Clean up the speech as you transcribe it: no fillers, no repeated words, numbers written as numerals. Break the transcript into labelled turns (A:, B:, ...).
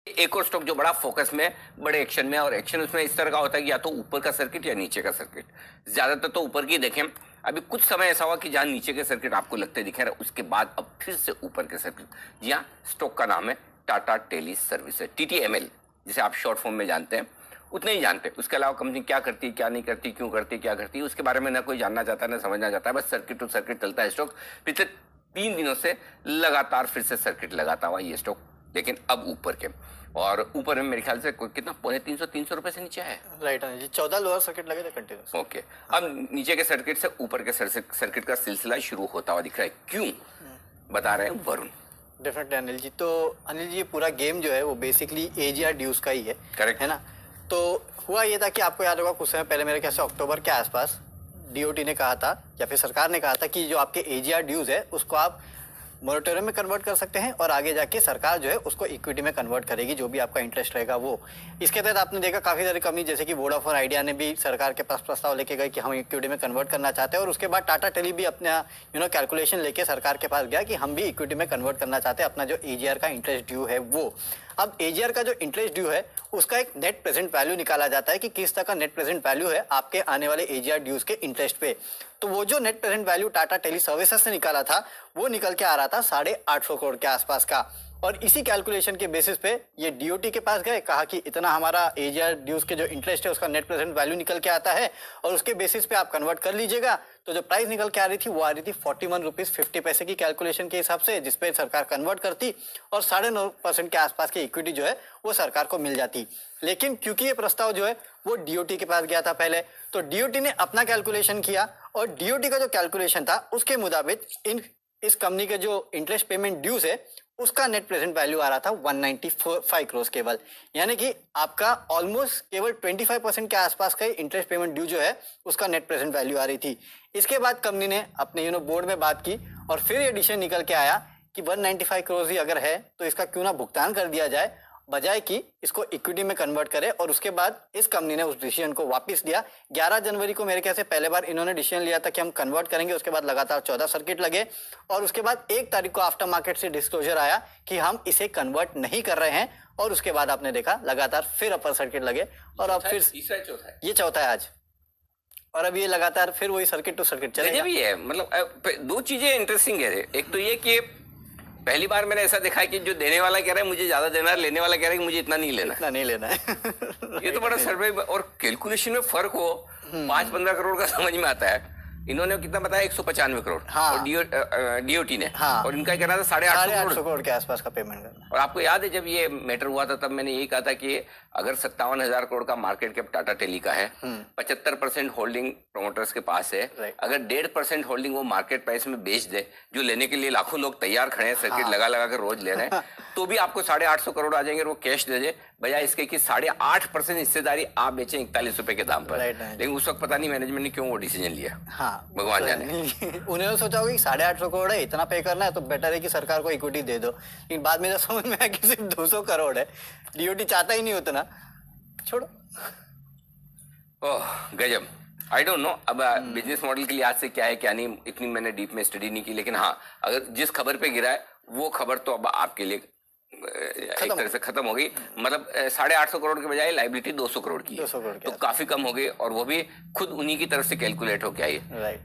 A: एक और स्टॉक जो बड़ा फोकस में, बड़े एक्शन में, और एक्शन उसमें इस तरह का होता है कि या तो ऊपर का सर्किट या नीचे का सर्किट। ज्यादातर तो ऊपर की देखें। अभी कुछ समय ऐसा हुआ कि जहां नीचे के सर्किट आपको लगते दिखे रहे, उसके बाद अब फिर से ऊपर के सर्किट। जी हाँ, स्टॉक का नाम है टाटा टेली सर्विसेज, TTML, जिसे आप शॉर्ट फॉर्म में जानते हैं। उतने ही जानते हैं, उसके अलावा कंपनी क्या करती है, क्या नहीं करती, क्यों करती, क्या करती है, उसके बारे में ना कोई जानना चाहता है ना समझना चाहता है। बस सर्किट टू सर्किट चलता है स्टॉक। पिछले 3 दिनों से लगातार फिर से सर्किट लगाता हुआ ये स्टॉक, लेकिन अब ऊपर के, और ऊपर में मेरे ख्याल से कितना, 350 रुपए से नीचे है।
B: राइट जी, 14 लोअर सर्किट लगे थे कंटिन्यूस।
A: ओके, अब नीचे के सर्किट से ऊपर के सर्किट का सिलसिला शुरू होता हुआ दिख रहा है। क्यों, बता रहे हैं वरुण।
B: डेफिनेटली अनिल जी। तो अनिल जी, पूरा गेम जो है वो बेसिकली AGR ड्यूज का ही है।
A: करेक्ट
B: है ना। तो हुआ ये था कि आपको याद होगा कुछ समय पहले, मेरे ख्याल से अक्टूबर के आसपास, DOT ने कहा था या फिर सरकार ने कहा था कि जो आपके AGR ड्यूज है उसको आप मोरेटोरियम में कन्वर्ट कर सकते हैं और आगे जाके सरकार जो है उसको इक्विटी में कन्वर्ट करेगी, जो भी आपका इंटरेस्ट रहेगा वो। इसके तहत आपने देखा काफ़ी सारी कंपनी जैसे कि वोडाफोन आइडिया ने भी सरकार के पास प्रस्ताव लेके गए कि हम इक्विटी में कन्वर्ट करना चाहते हैं, और उसके बाद टाटा टेली भी अपना कैलकुलेशन लेके सरकार के पास गया कि हम भी इक्विटी में कन्वर्ट करना चाहते हैं अपना जो AGR का इंटरेस्ट ड्यू है वो। अब AGR का जो इंटरेस्ट ड्यू है उसका एक नेट प्रेजेंट वैल्यू निकाला जाता है कि किस तरह का नेट प्रेजेंट वैल्यू है आपके आने वाले AGR ड्यूज के इंटरेस्ट पे। तो वो जो net present value Tata teleservices से निकाला था वो निकल के आ रहा था 850 करोड़ के आसपास का। और इसी कैलकुलेशन के बेसिस पे ये DOT के पास गए, कहा कि इतना हमारा AGR ड्यूज के जो इंटरेस्ट है उसका नेट प्रेजेंट वैल्यू निकल के आता है और उसके बेसिस पे आप कन्वर्ट कर लीजिएगा। तो जो प्राइस निकल के आ रही थी वो आ रही थी 41 रुपीज़ 50 पैसे की कैलकुलेशन के हिसाब से, जिसपे सरकार कन्वर्ट करती और 9.5% के आसपास की इक्विटी जो है वो सरकार को मिल जाती। लेकिन क्योंकि ये प्रस्ताव जो है वो DOT के पास गया था पहले, तो DOT ने अपना कैलकुलेशन किया और DOT का जो कैलकुलेशन था उसके मुताबिक इस कंपनी के जो इंटरेस्ट पेमेंट ड्यूज है उसका नेट प्रेजेंट वैल्यू आ रहा था 195 करोड़ केवल। यानी कि आपका ऑलमोस्ट केवल 25% के आसपास का इंटरेस्ट पेमेंट ड्यू जो है उसका नेट प्रेजेंट वैल्यू आ रही थी। इसके बाद कंपनी ने अपने बोर्ड में बात की और फिर ये डिसीजन निकल के आया कि 195 करोड़ ही अगर है तो इसका क्यों ना भुगतान कर दिया जाए, बजाय कि इसको इक्विटी में कन्वर्ट करे। और उसके बाद इस कंपनी ने उस डिसीजन को वापस लिया। 11 जनवरी को मेरे ख्याल से पहले बार इन्होंने डिसीजन लिया था कि हम कन्वर्ट करेंगे। उसके बाद लगातार 14 सर्किट लगे और उसके बाद 1 तारीख को आफ्टर मार्केट से डिस्क्लोजर आया कि हम इसे कन्वर्ट नहीं कर रहे हैं। और उसके बाद आपने देखा लगातार फिर अपर सर्किट लगे और अब फिर ये चौथा है आज, और अब ये लगातार फिर वही सर्किट टू सर्किट चलेगा।
A: भी है। मतलब 2 चीजें इंटरेस्टिंग है। एक तो ये कि पहली बार मैंने ऐसा देखा है कि जो देने वाला कह रहा है मुझे ज्यादा देना है, लेने वाला कह रहा है कि मुझे इतना नहीं लेना है। ये तो बड़ा सर्वे और कैलकुलेशन में फर्क हो 5-15 करोड़ का समझ में आता है। इन्होंने कितना बताया, 195 करोड़। हाँ। और DOT ने। हाँ। और इनका कहना था 850
B: करोड़ के आसपास का पेमेंट करना।
A: और आपको याद है जब ये मैटर हुआ था तब मैंने यही कहा था कि अगर 57,000 करोड़ का मार्केट कैप टाटा टेली का है, 75% होल्डिंग प्रोमोटर्स के पास है, अगर 1.5% होल्डिंग वो मार्केट प्राइस में बेच दे, जो लेने के लिए लाखों लोग तैयार खड़े हैं, सर्किट लगा कर रोज ले रहे हैं, तो भी आपको 850 करोड़ आ जाएंगे और वो कैश दे दे, बजाय इसके कि 8.5% हिस्सेदारी आप बेचें 41 रुपए के दाम पर। लेकिन उस वक्त पता नहीं मैनेजमेंट ने क्यों वो डिसीजन लिया। हाँ, भगवान जाने।
B: उन्होंने सोचा होगा कि 850 करोड़ है, इतना पे करना है तो बेटर है कि सरकार को इक्विटी दे दो। लेकिन बाद में जब समझ में आया कि सिर्फ 200 करोड़ है, DOT चाहता ही नहीं उतना, छोड़ो।
A: ओह गजब। आई डोंट नो अब बिजनेस मॉडल के लिए आज से क्या है क्या नहीं, इतनी मैंने डीप में स्टडी नहीं की। लेकिन हाँ, अगर जिस खबर पे गिरा है वो खबर तो अब आपके लिए एक तरह से खत्म हो गई। मतलब 850 करोड़ के बजाय लाइबिलिटी 200 करोड़ की है, तो काफी कम हो गई और वो भी खुद उन्हीं की तरफ से कैलकुलेट हो के आई।
B: राइट।